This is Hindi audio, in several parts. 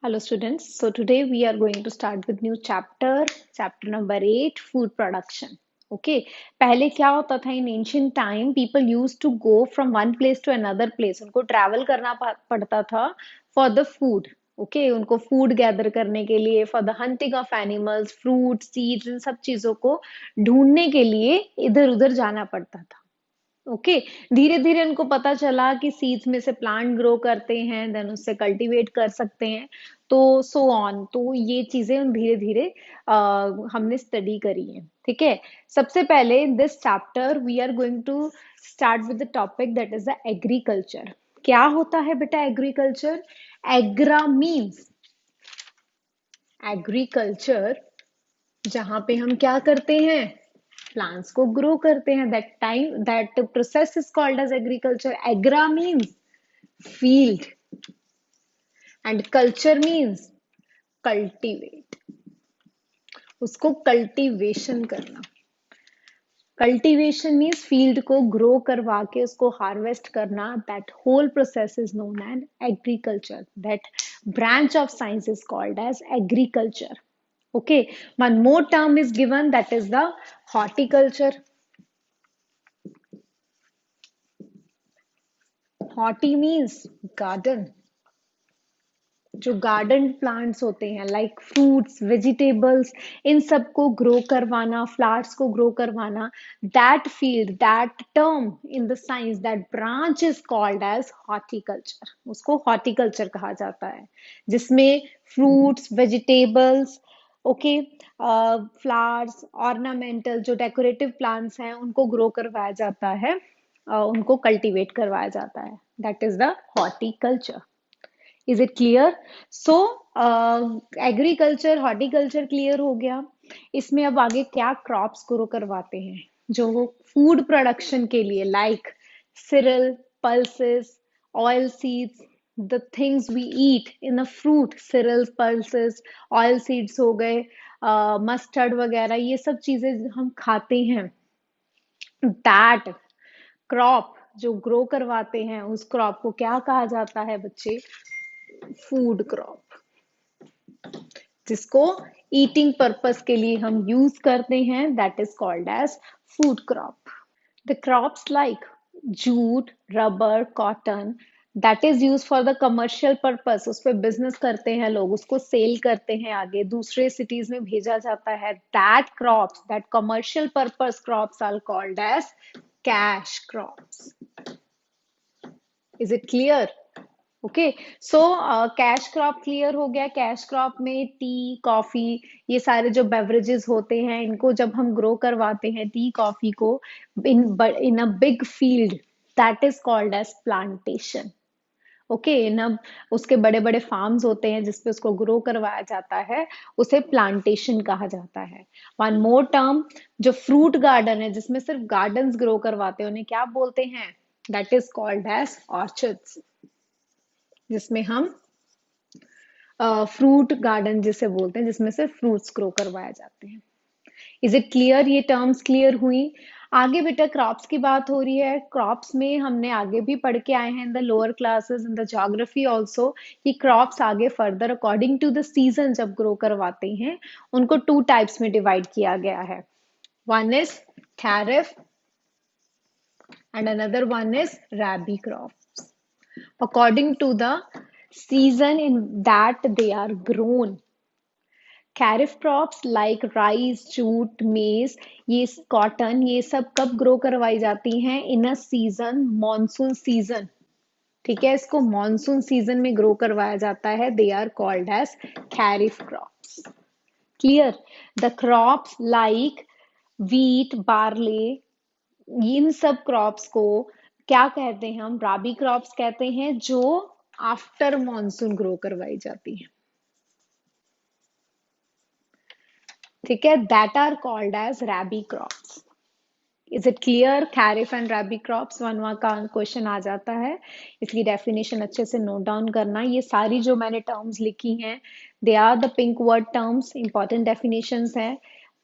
Hello students. So today we are going to start with new chapter number 8, food production. Okay. पहले क्या होता था in ancient time people used to go from one place to another place. उनको travel करना पड़ता था for the food. Okay, उनको food gather करने के लिए for the hunting of animals, fruits, seeds इन सब चीजों को ढूंढने के लिए इधर उधर जाना पड़ता था. ओके धीरे धीरे उनको पता चला कि सीड्स में से प्लांट ग्रो करते हैं देन उससे कल्टीवेट कर सकते हैं तो सो ऑन तो ये चीजें धीरे धीरे हमने स्टडी करी है ठीक है सबसे पहले in this chapter we are going to start with the topic that is the agriculture क्या होता है बेटा एग्रीकल्चर एग्रा मीन्स एग्रीकल्चर जहां पे हम क्या करते हैं प्लांट्स को ग्रो करते हैं that process is called as agriculture agri means field and culture means cultivate उसको कल्टीवेशन करना कल्टीवेशन मीन्स फील्ड को ग्रो करवा के उसको हार्वेस्ट करना that whole process is known as agriculture that branch of science is called as agriculture. Okay, one more term is given that is the horticulture. Horti means garden. जो गार्डन प्लांट्स होते हैं लाइक फ्रूट्स वेजिटेबल्स इन सब को ग्रो करवाना फ्लावर्स को ग्रो करवाना that field that term in the science that branch is called as horticulture उसको हॉर्टिकल्चर कहा जाता है जिसमें fruits vegetables okay flowers ornamental जो डेकोरेटिव प्लांट्स हैं उनको ग्रो करवाया जाता है उनको कल्टीवेट करवाया जाता है that is the horticulture is it clear so agriculture horticulture clear हो गया इसमें अब आगे क्या क्रॉप्स ग्रो करवाते हैं जो फूड प्रोडक्शन के लिए like cereal pulses oil seeds the things we eat in a fruit cereals pulses oil seeds हो गए मस्टर्ड वगैरह ये सब चीजें हम खाते हैं दैट क्रॉप जो ग्रो करवाते हैं उस क्रॉप को क्या कहा जाता है बच्चे फूड क्रॉप जिसको ईटिंग पर्पस के लिए हम यूज करते हैं that is called as food crop the crops like jute rubber cotton that is use for the commercial purpose उस पर बिजनेस करते हैं लोग उसको सेल करते हैं आगे दूसरे सिटीज में भेजा जाता है that crops that commercial purpose crops are called as cash crops is it clear okay so cash crop clear हो गया कैश क्रॉप में टी कॉफी ये सारे जो बेवरेजेस होते हैं इनको जब हम ग्रो करवाते हैं टी कॉफी को in a big field that is called as plantation okay in उसके बड़े बड़े फार्म्स होते हैं जिसपे उसको ग्रो करवाया जाता है उसे प्लांटेशन कहा जाता है वन मोर टर्म जो फ्रूट गार्डन है जिसमें सिर्फ गार्डन्स ग्रो करवाते हैं उन्हें क्या बोलते हैं that is called as orchards जिसमें हम फ्रूट गार्डन जिसे बोलते हैं जिसमें से फ्रूट्स ग्रो करवाए जाते हैं इज इट क्लियर ये टर्म्स क्लियर हुई आगे बेटा क्रॉप्स की बात हो रही है क्रॉप्स में हमने आगे भी पढ़ के आए हैं in the lower classes in the geography also कि क्रॉप्स आगे further according to the season जब ग्रो करवाते हैं उनको 2 टाइप्स में डिवाइड किया गया है one is kharif and another one is rabi crops according to the season in that they are grown. Kharif crops like rice, jute, maize, ये cotton ये सब कब ग्रो करवाई जाती हैं इन अ सीजन मॉनसून सीजन ठीक है इसको मॉनसून सीजन में ग्रो करवाया जाता है they are called as kharif crops clear the crops like wheat, barley इन सब क्रॉप्स को क्या कहते हैं हम राबी क्रॉप्स कहते हैं जो आफ्टर मॉनसून ग्रो करवाई जाती है ठीक है that are called as rabi crops is it clear kharif and rabi crops one का क्वेश्चन आ जाता है इसकी डेफिनेशन अच्छे से नोट डाउन करना ये सारी जो मैंने टर्म्स लिखी हैं they are the pink word terms important definitions है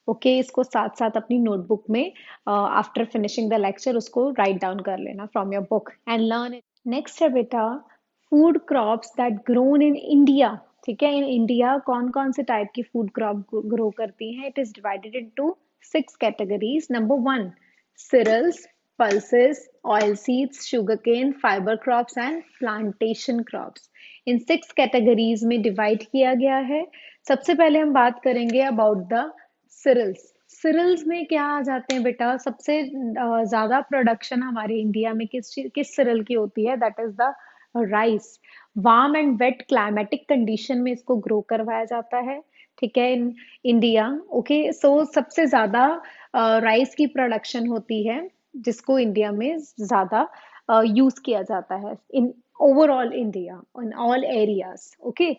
ओके इसको साथ साथ अपनी नोटबुक में आफ्टर फिनिशिंग द लेक्चर उसको राइट डाउन कर लेना from your book and learn it next है बेटा food crops that grown in India ठीक है, इन इंडिया कौन कौन से टाइप की फूड क्रॉप ग्रो करती हैं? It is divided into 6 categories. Number 1, cereals, pulses, oilseeds, sugarcane, fiber crops and plantation crops. In 6 categories में डिवाइड किया गया है. सबसे पहले हम बात करेंगे अबाउट द सिरल्स. सिरल्स में क्या आ जाते हैं बेटा? सबसे ज्यादा प्रोडक्शन हमारे इंडिया में किस सिरल की होती है? That is the rice. Warm and wet climatic condition में इसको ग्रो करवाया जाता है. ठीक है, इन इंडिया. ओके, सो सबसे ज्यादा राइस की प्रोडक्शन होती है, जिसको इंडिया में ज्यादा यूज किया जाता है in overall India, in all areas. Okay,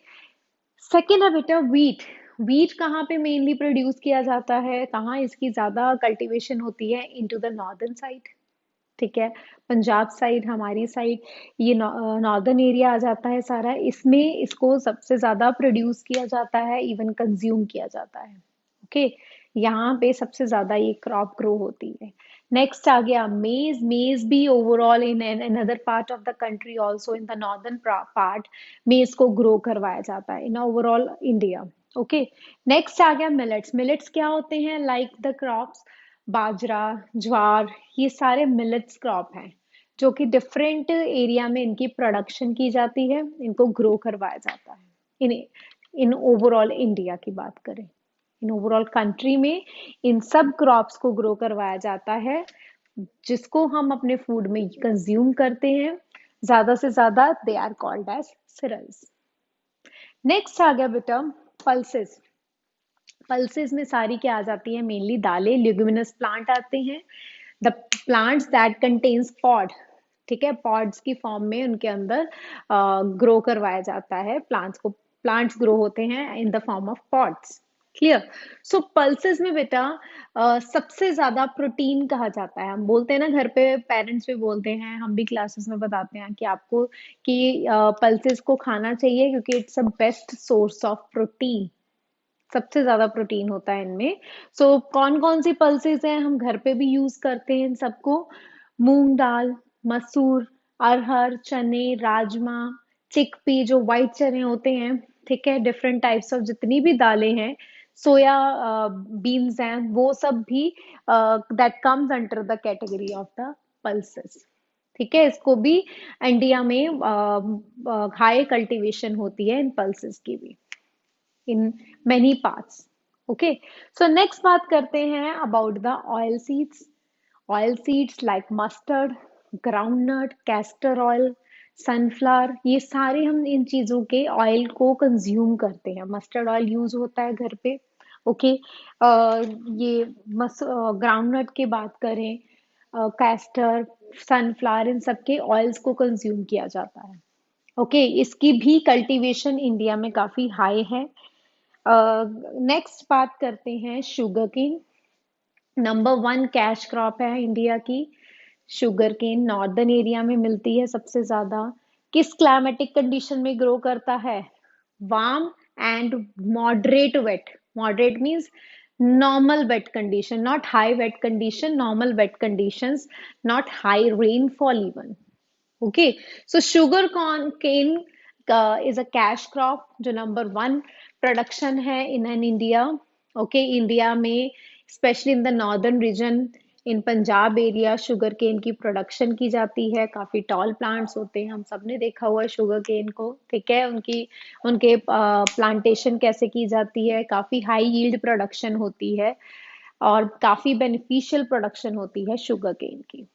second है बेटा वीट. वीट कहाँ पे मेनली प्रोड्यूस किया जाता है? कहाँ इसकी ज्यादा कल्टीवेशन होती है? Into the northern side. ठीक है, पंजाब साइड, हमारी साइड, ये नॉर्दर्न एरिया आ जाता है सारा. इसमें इसको सबसे ज्यादा प्रोड्यूस किया जाता है, इवन कंज्यूम किया जाता है. ओके, यहाँ पे सबसे ज्यादा ये क्रॉप ग्रो होती है. नेक्स्ट आ गया मेज. मेज भी overall in another part of the country, also in the northern part, maize को ग्रो करवाया जाता है in overall India. Okay, next आ गया मिलेट्स. मिलेट्स क्या होते हैं? Like the crops bajra, jowar, ये सारे मिलेट्स क्रॉप हैं जो कि डिफरेंट एरिया में इनकी प्रोडक्शन की जाती है, इनको ग्रो करवाया जाता है. इन इन ओवरऑल इंडिया की बात करें, इन ओवरऑल कंट्री में इन सब क्रॉप्स को ग्रो करवाया जाता है, जिसको हम अपने फूड में कंज्यूम करते हैं. ज्यादा से ज्यादा they are called as cereals. Next आ गया बेटा पल्सेस. पल्सेस में सारी क्या आ जाती है? मेनली दालें, ल्यूमिनस प्लांट आते हैं. The plants that contains pod. ठीक है, पॉड्स की फॉर्म में उनके अंदर ग्रो करवाया जाता है प्लांट्स को. प्लांट्स ग्रो होते हैं in the form of pods. Clear? So pulses में बेटा सबसे ज्यादा प्रोटीन कहा जाता है. हम बोलते हैं ना घर पे, पेरेंट्स भी बोलते हैं, हम भी क्लासेस में बताते हैं कि आपको कि पल्सेस को खाना चाहिए क्योंकि it's a best source of protein. सबसे ज्यादा प्रोटीन होता है इनमें. सो कौन कौन सी पल्सेस हैं हम घर पे भी यूज करते हैं इन सबको? मूंग दाल, मसूर, अरहर, चने, राजमा, चिकपी जो व्हाइट चने होते हैं. ठीक है, डिफरेंट टाइप्स ऑफ जितनी भी दालें हैं, सोया बीन्स हैं, वो सब भी that comes under the category of the pulses. ठीक है, इसको भी इंडिया में हाई कल्टीवेशन होती है इन पल्सेस की भी, in many parts. Okay, so next बात करते हैं about the oil seeds. Oil seeds like mustard, groundnut, castor oil, sunflower, ये सारे हम इन चीजों के ऑयल को कंज्यूम करते हैं. मस्टर्ड ऑयल यूज होता है घर पे. ओके, ये ग्राउंडनट की बात करें, कैस्टर, सनफ्लावर, इन सब के ऑयल्स को कंज्यूम किया जाता है. ओके, इसकी भी कल्टीवेशन इंडिया में काफी हाई है. नेक्स्ट बात करते हैं sugar cane. Number 1 cash crop है इंडिया की. शुगर केन नॉर्दर्न एरिया में मिलती है सबसे ज्यादा. किस क्लाइमेटिक कंडीशन में ग्रो करता है? Warm and moderate wet. Moderate means normal wet condition, not high wet condition, normal wet conditions, not high rainfall even. Okay, so sugar corn cane is a cash crop जो नंबर 1 प्रोडक्शन है in an India. Okay, India में specially in the northern region, in Punjab area sugarcane की प्रोडक्शन की जाती है. काफी टॉल प्लांट्स होते हैं, हम सब ने देखा हुआ है शुगर केन को. ठीक है, उनके प्लांटेशन कैसे की जाती है, काफी हाई यील्ड प्रोडक्शन होती है और काफी बेनिफिशियल प्रोडक्शन होती है शुगर केन की.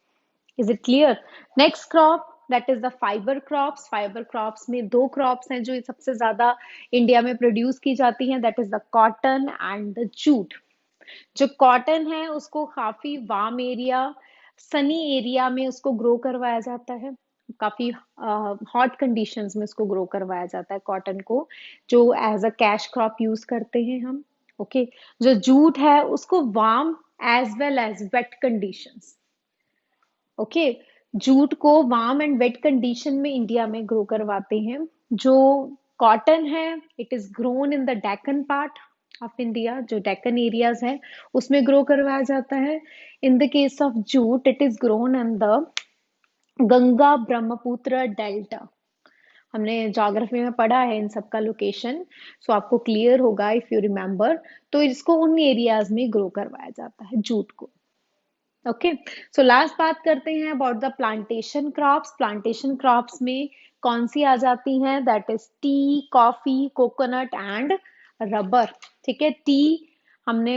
Is it clear? Next crop that is the fibre crops. Fibre crops में 2 क्रॉप्स हैं जो सबसे ज्यादा इंडिया में प्रोड्यूस की जाती हैं. That is the cotton and the jute. जो कॉटन है उसको काफी वार्म एरिया, सनी एरिया में उसको ग्रो करवाया जाता है. काफी हॉट कंडीशंस में उसको ग्रो करवाया जाता है कॉटन को, जो as a cash crop use करते हैं हम. ओके, जो जूट है उसको warm as well as wet conditions. Okay, jute को वार्म एंड वेट कंडीशन में इंडिया में ग्रो करवाते हैं. जो कॉटन है it is grown in the Deccan part of India, जो डेक्कन एरियाज है उसमें ग्रो करवाया जाता है. In the case of jute it is grown in the Ganga Brahmaputra delta. हमने ज्योग्राफी में पढ़ा है इन सब का लोकेशन, सो आपको क्लियर होगा इफ यू रिमेम्बर। तो इसको उन एरियाज में ग्रो करवाया जाता है, जूट को। ओके, सो लास्ट बात करते हैं about the plantation crops. Plantation crops में कौन सी आ जाती हैं? That is tea, coffee, coconut and rubber. ठीक है, टी हमने,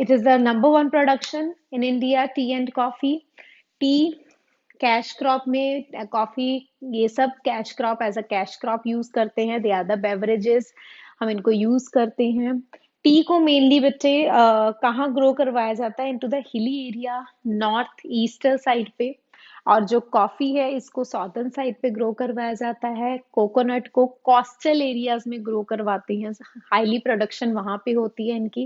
it is the number one production in India, tea and coffee. Tea cash crop में, कॉफी, ये सब cash crop, as a cash crop use करते हैं। दे आर द बेवरेजेस, हम इनको यूज करते हैं। टी को मेनली बच्चे कहाँ ग्रो करवाया जाता है? Into the hilly area, north eastern side पे। और जो कॉफी है इसको सॉदर्न साइड पे ग्रो करवाया जाता है। कोकोनट को कोस्टल एरियाज में ग्रो करवाते हैं, हाईली प्रोडक्शन वहां पे होती है इनकी।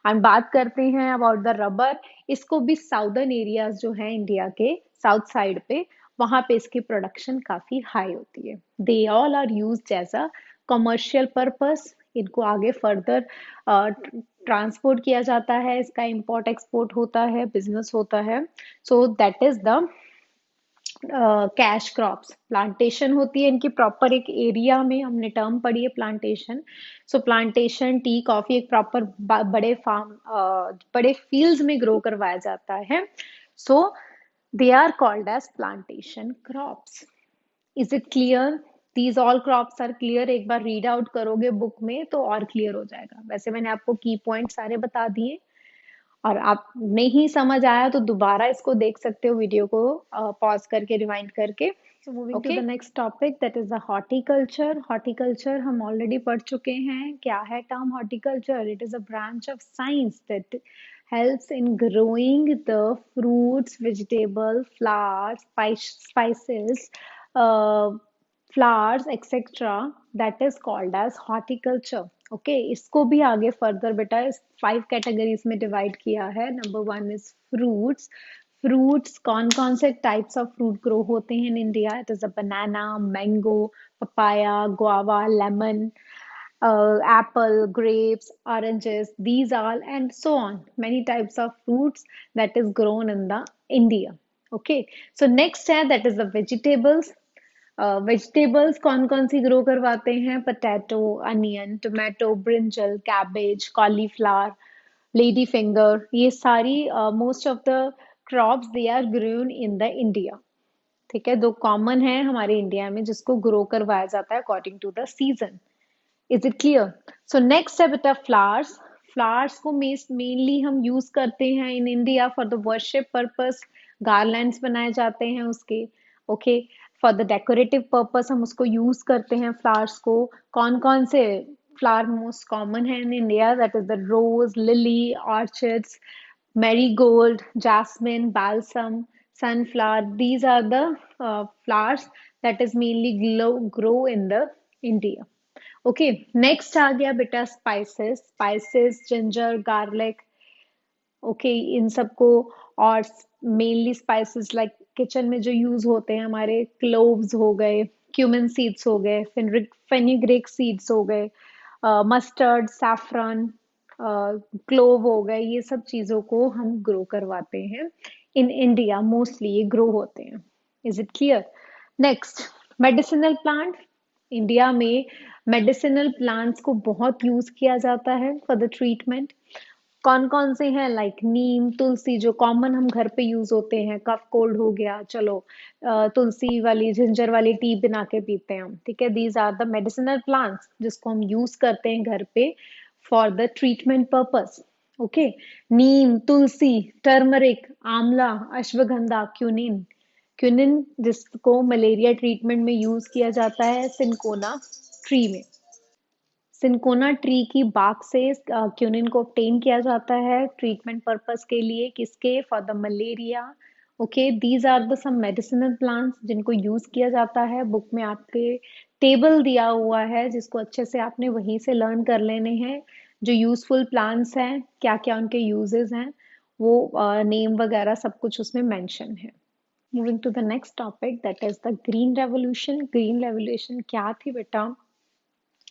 एंड बात करते हैं अबाउट द रबर, इसको भी साउदर्न एरियाज जो है इंडिया के साउथ साइड पे, वहां पे इसकी प्रोडक्शन काफी हाई होती है। They all are used as a commercial purpose. इनको आगे फर्दर ट्रांसपोर्ट किया जाता है, इसका इंपोर्ट एक्सपोर्ट होता है, बिजनेस होता है। So that is the cash crops. Plantation होती है इनकी प्रॉपर एक एरिया में, हमने टर्म पढ़ी है plantation. So plantation, tea, coffee एक प्रॉपर बड़े फार्म, बड़े फील्ड्स में ग्रो करवाया जाता है। So they are called as plantation crops. Is it clear? These all crops are clear? एक बार रीड आउट करोगे बुक में तो और क्लियर हो जाएगा। वैसे मैंने आपको की पॉइंट सारे बता दिए, और आप नहीं समझ आया तो दोबारा इसको देख सकते हो, वीडियो को पॉज करके रिवाइंड करके। So moving to the next topic, that is the horticulture. Horticulture हम ऑलरेडी पढ़ चुके हैं। क्या है term horticulture? It is a branch of science that helps in growing the fruits, vegetable, flowers, spices, uh, flowers, etc. That is called as horticulture. Okay, इसको भी आगे फर्दर बेटा इस 5 कैटेगरीज में डिवाइड किया है। Number 1 is fruits. फ्रूट्स, कौन कौन से टाइप्स ऑफ फ्रूट ग्रो होते हैं in India? It is a banana, mango, papaya, guava, lemon, apple, grapes, oranges, these all and so on. Many types of fruits that is grown in the India. Okay, so next है that is the vegetables. Vegetables कौन कौन सी ग्रो करवाते हैं? Potato, onion, tomato, brinjal, cabbage, cauliflower, lady finger, ये सारी most of the crops they are grown in the India. ठीक है, दो कॉमन है हमारे इंडिया में जिसको ग्रो करवाया जाता है according to the season. Is it clear? So next है बेटा फ्लावर्स। फ्लावर्स को मेनली हम यूज करते हैं in India for the worship purpose. Garlands बनाए जाते हैं उसके। Okay, for the decorative purpose हम उसको यूज करते हैं फ्लावर्स को। कौन कौन से फ्लावर मोस्ट कॉमन है in India? That is the rose, lily, orchids, marigold, jasmine, balsam, sunflower. These are the flowers that is mainly grow in the India. Okay, next आ गया बेटा spices. Spices, ginger, garlic, okay, इन सबको। और मेनली स्पाइसेस लाइक किचन में जो यूज होते हैं हमारे, क्लोव्स हो गए, क्यूमिन सीड्स हो गए, फेनिग्रेक सीड्स हो गए, मस्टर्ड, सैफरन, क्लोव हो गए, ये सब चीजों को हम ग्रो करवाते हैं इन इंडिया। मोस्टली ये ग्रो होते हैं। Is it clear? Next, medicinal plant. India में मेडिसिनल प्लांट्स को बहुत यूज किया जाता है फॉर द ट्रीटमेंट। कौन कौन से हैं? लाइक नीम, तुलसी, जो कॉमन हम घर पे यूज होते हैं। कफ कोल्ड हो गया, चलो तुलसी वाली, जिंजर वाली टी बना के पीते हैं हम। ठीक है, these are the medicinal plants जिसको हम यूज करते हैं घर पे for the treatment purpose. Okay, neem, tulsi, turmeric, amla, ashwagandha, quinine. Quinine जिसको मलेरिया ट्रीटमेंट में यूज किया जाता है सिंकोना ट्री में। सिंकोना ट्री की बाक से क्यूनिन को ऑब्टेन किया जाता है ट्रीटमेंट पर्पस के लिए। किसके? For the malaria. Okay, these are the some medicinal plants जिनको यूज किया जाता है। बुक में आपके टेबल दिया हुआ है जिसको अच्छे से आपने वहीं से लर्न कर लेने हैं। जो यूजफुल प्लांट्स हैं, क्या क्या उनके यूजेस हैं, वो नेम वगैरह सब कुछ उसमें मेंशन है। Moving to the next topic, that is the green revolution. Green revolution क्या थी बेटा?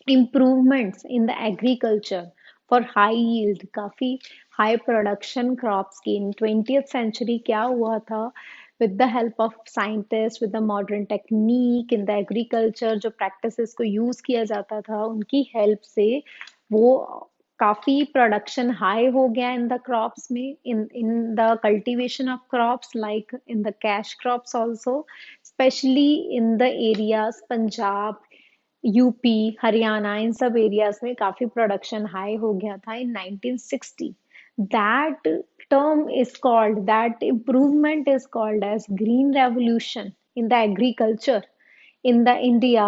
improvements in the agriculture for high yield, काफी हाई प्रोडक्शन क्रॉप्स की। इन 20th सेंचुरी क्या हुआ था with the help of scientists, with the modern technique in the agriculture, जो practices को use किया जाता था उनकी help से वो काफी production high हो गया in the crops में, in the cultivation of crops, like in the cash crops also, especially in the areas Punjab, UP, Haryana, इन सब एरियाज में काफी प्रोडक्शन हाई हो गया था in 1960. That term is called, that improvement is called as green revolution in the agriculture in the India.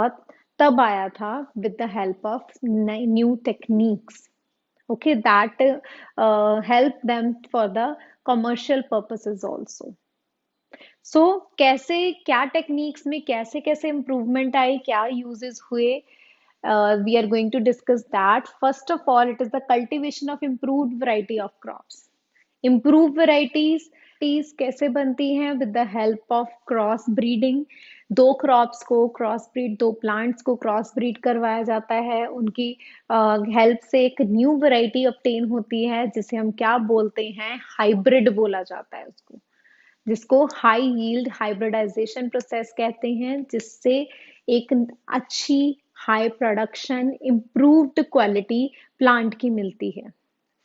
तब आया था with the help of new techniques. Okay, that help them for the commercial purposes also. सो कैसे, क्या टेक्निक्स में कैसे कैसे इम्प्रूवमेंट आई, क्या यूजेस हुए, we are going to discuss that. First of all, it is the cultivation of improved variety of crops. Improve varieties कैसे बनती हैं? With the help of cross breeding. दो क्रॉप्स को क्रॉस ब्रीड, दो प्लांट्स को क्रॉस ब्रीड करवाया जाता है, उनकी हेल्प से एक न्यू वैरायटी ऑब्टेन होती है जिसे हम क्या बोलते हैं? हाइब्रिड बोला जाता है उसको, जिसको हाई यील्ड हाइब्रिडाइजेशन प्रोसेस कहते हैं, जिससे एक अच्छी high production improved quality plant की मिलती है.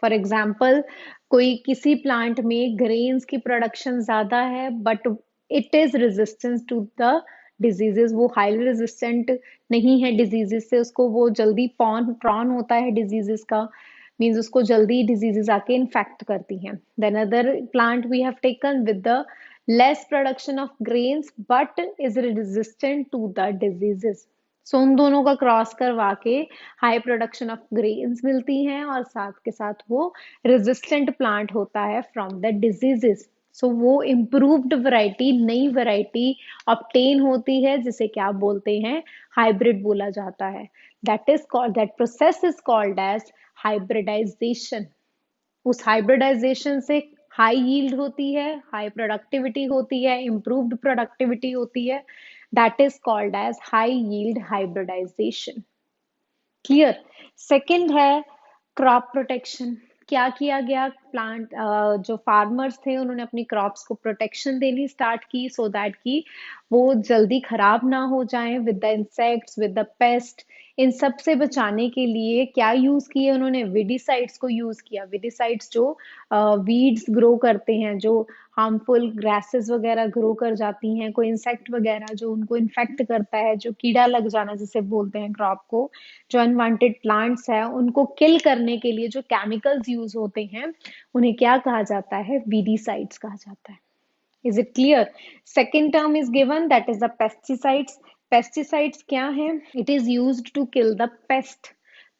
फॉर एग्जाम्पल, कोई किसी प्लांट में ग्रेन्स की प्रोडक्शन ज्यादा है but it is resistance to the diseases, वो हाईली रेजिस्टेंट नहीं है डिजीजेस से, उसको वो जल्दी प्रॉन होता है डिजीजेस का, मीन्स उसको जल्दी डिजीजेस आके इन्फेक्ट करती हैं. Then other plant we have taken with the less production of grains but is resistant to the diseases. So उन दोनों का क्रॉस करवा के हाई प्रोडक्शन ऑफ ग्रेन्स मिलती हैं और साथ के साथ वो रेजिस्टेंट प्लांट होता है फ्रॉम द डिजीजेस. सो वो इम्प्रूव्ड वैरायटी, नई वैरायटी ऑब्टेन होती है जिसे क्या बोलते हैं? हाइब्रिड बोला जाता है. That process is called as hybridization. उस हाइब्रिडाइजेशन से हाई यील्ड होती है, हाई प्रोडक्टिविटी होती है, इम्प्रूव्ड प्रोडक्टिविटी होती है. That is called as high yield hybridization. Clear? Second है क्रॉप प्रोटेक्शन. क्या किया गया? प्लांट जो फार्मर्स थे उन्होंने अपनी क्रॉप्स को प्रोटेक्शन देनी स्टार्ट की, सो दैट कि वो जल्दी खराब ना हो जाएं with the insects, with the pest. इन सब से बचाने के लिए क्या यूज किए उन्होंने? विडीसाइड्स को यूज किया. विडीसाइड्स जो वीड्स ग्रो करते हैं, जो हार्मफुल ग्रासेस वगैरह ग्रो कर जाती हैं, कोई इंसेक्ट वगैरह जो उनको इन्फेक्ट करता है, जो कीड़ा लग जाना जिसे बोलते हैं क्रॉप को, जो अनवांटेड प्लांट्स है उनको किल करने के लिए जो केमिकल्स यूज होते हैं उन्हें क्या कहा जाता है? वीडीसाइड्स कहा जाता है. Is it clear? Second term is given, that is the pesticides. Pesticides क्या है? It is used to kill the pest.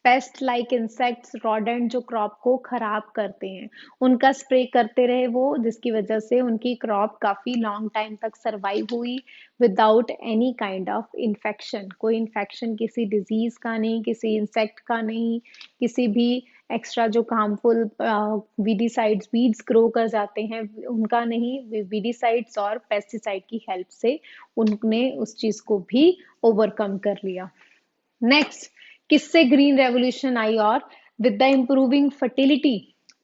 Pest like insects, rodent जो क्रॉप को खराब करते हैं, उनका स्प्रे करते रहे वो, जिसकी वजह से उनकी क्रॉप काफी लॉन्ग टाइम तक सरवाइव हुई without any kind of infection. कोई इन्फेक्शन किसी डिजीज का नहीं, किसी इंसेक्ट का नहीं, किसी भी एक्स्ट्रा जो हार्मफुल वीडीसाइड्स, वीड्स ग्रो कर जाते हैं उनका नहीं. वीडीसाइड्स और पेस्टिसाइड की हेल्प से उनने उस चीज को भी ओवरकम कर लिया. नेक्स्ट, किससे ग्रीन रेवोल्यूशन आई? और with the improving fertility.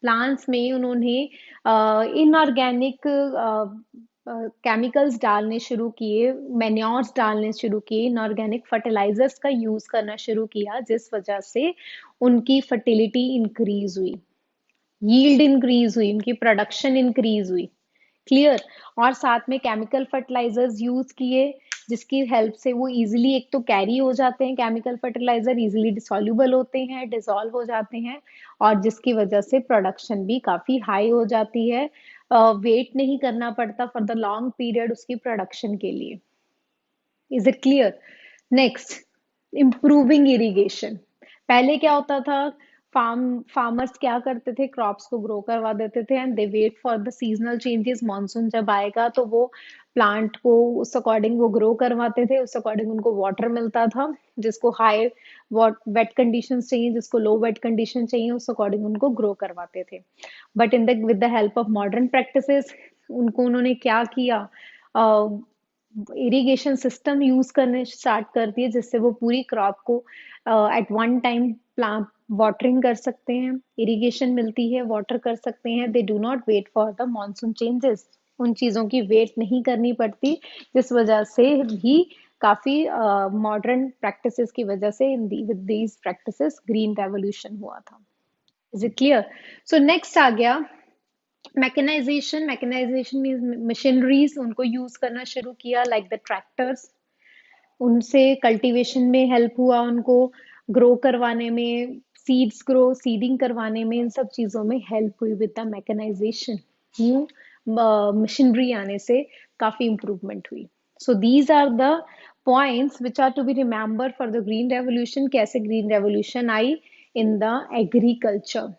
Plants में उन्होंने इनऑर्गेनिक केमिकल्स डालने शुरू किए, मैन्योर्स डालने शुरू किए, इनऑर्गेनिक फर्टिलाइजर्स का यूज करना शुरू किया, जिस वजह से उनकी फर्टिलिटी इंक्रीज हुई, यील्ड इंक्रीज हुई, उनकी प्रोडक्शन इंक्रीज हुई. क्लियर? और साथ में केमिकल फर्टिलाइजर्स यूज किए जिसकी हेल्प से वो इजीली, एक तो कैरी हो जाते हैं, केमिकल फर्टिलाइजर इजीली डिसॉल्युबल होते हैं, डिसॉल्व हो जाते हैं, और जिसकी वजह से प्रोडक्शन भी काफी हाई हो जाती है. वेट नहीं करना पड़ता फॉर द लॉन्ग पीरियड उसकी प्रोडक्शन के लिए. Is it clear? Next, improving irrigation. पहले क्या होता था? फार्मर्स क्या करते थे? क्रॉप्स को ग्रो करवा देते थे and they wait for the seasonal changes. Monsoon जब आएगा तो वो प्लांट को उस अकॉर्डिंग वो ग्रो करवाते थे, उस अकॉर्डिंग उनको वाटर मिलता था, जिसको हाई वेट कंडीशन चाहिए, जिसको लो वेट कंडीशन चाहिए, उस अकॉर्डिंग उनको ग्रो करवाते थे. But in the with the help of modern practices उन्होंने क्या किया? इरिगेशन सिस्टम यूज करने स्टार्ट कर दिए, जिससे वो पूरी क्रॉप को at one time plant watering कर सकते हैं, इरिगेशन मिलती है, वाटर कर सकते हैं. They do not wait for the monsoon changes. उन चीजों की वेट नहीं करनी पड़ती, जिस वजह से भी काफी मॉडर्न प्रैक्टिसेस की वजह से with these practices green revolution हुआ था। Is it clear? So next आ गया मैकेनाइजेशन। मैकेनाइजेशन मीन मशीनरीज, उनको यूज करना शुरू किया, लाइक द ट्रैक्टर्स। उनसे कल्टीवेशन में हेल्प हुआ, उनको ग्रो करवाने में, सीड्स ग्रो सीडिंग करवाने में, इन सब चीजों में हेल्प हुई with the mechanization. New machinery आने से काफी इंप्रूवमेंट हुई। So these are the points which are to be remember for the green revolution. कैसे ग्रीन रेवोल्यूशन आई इन द एग्रीकल्चर।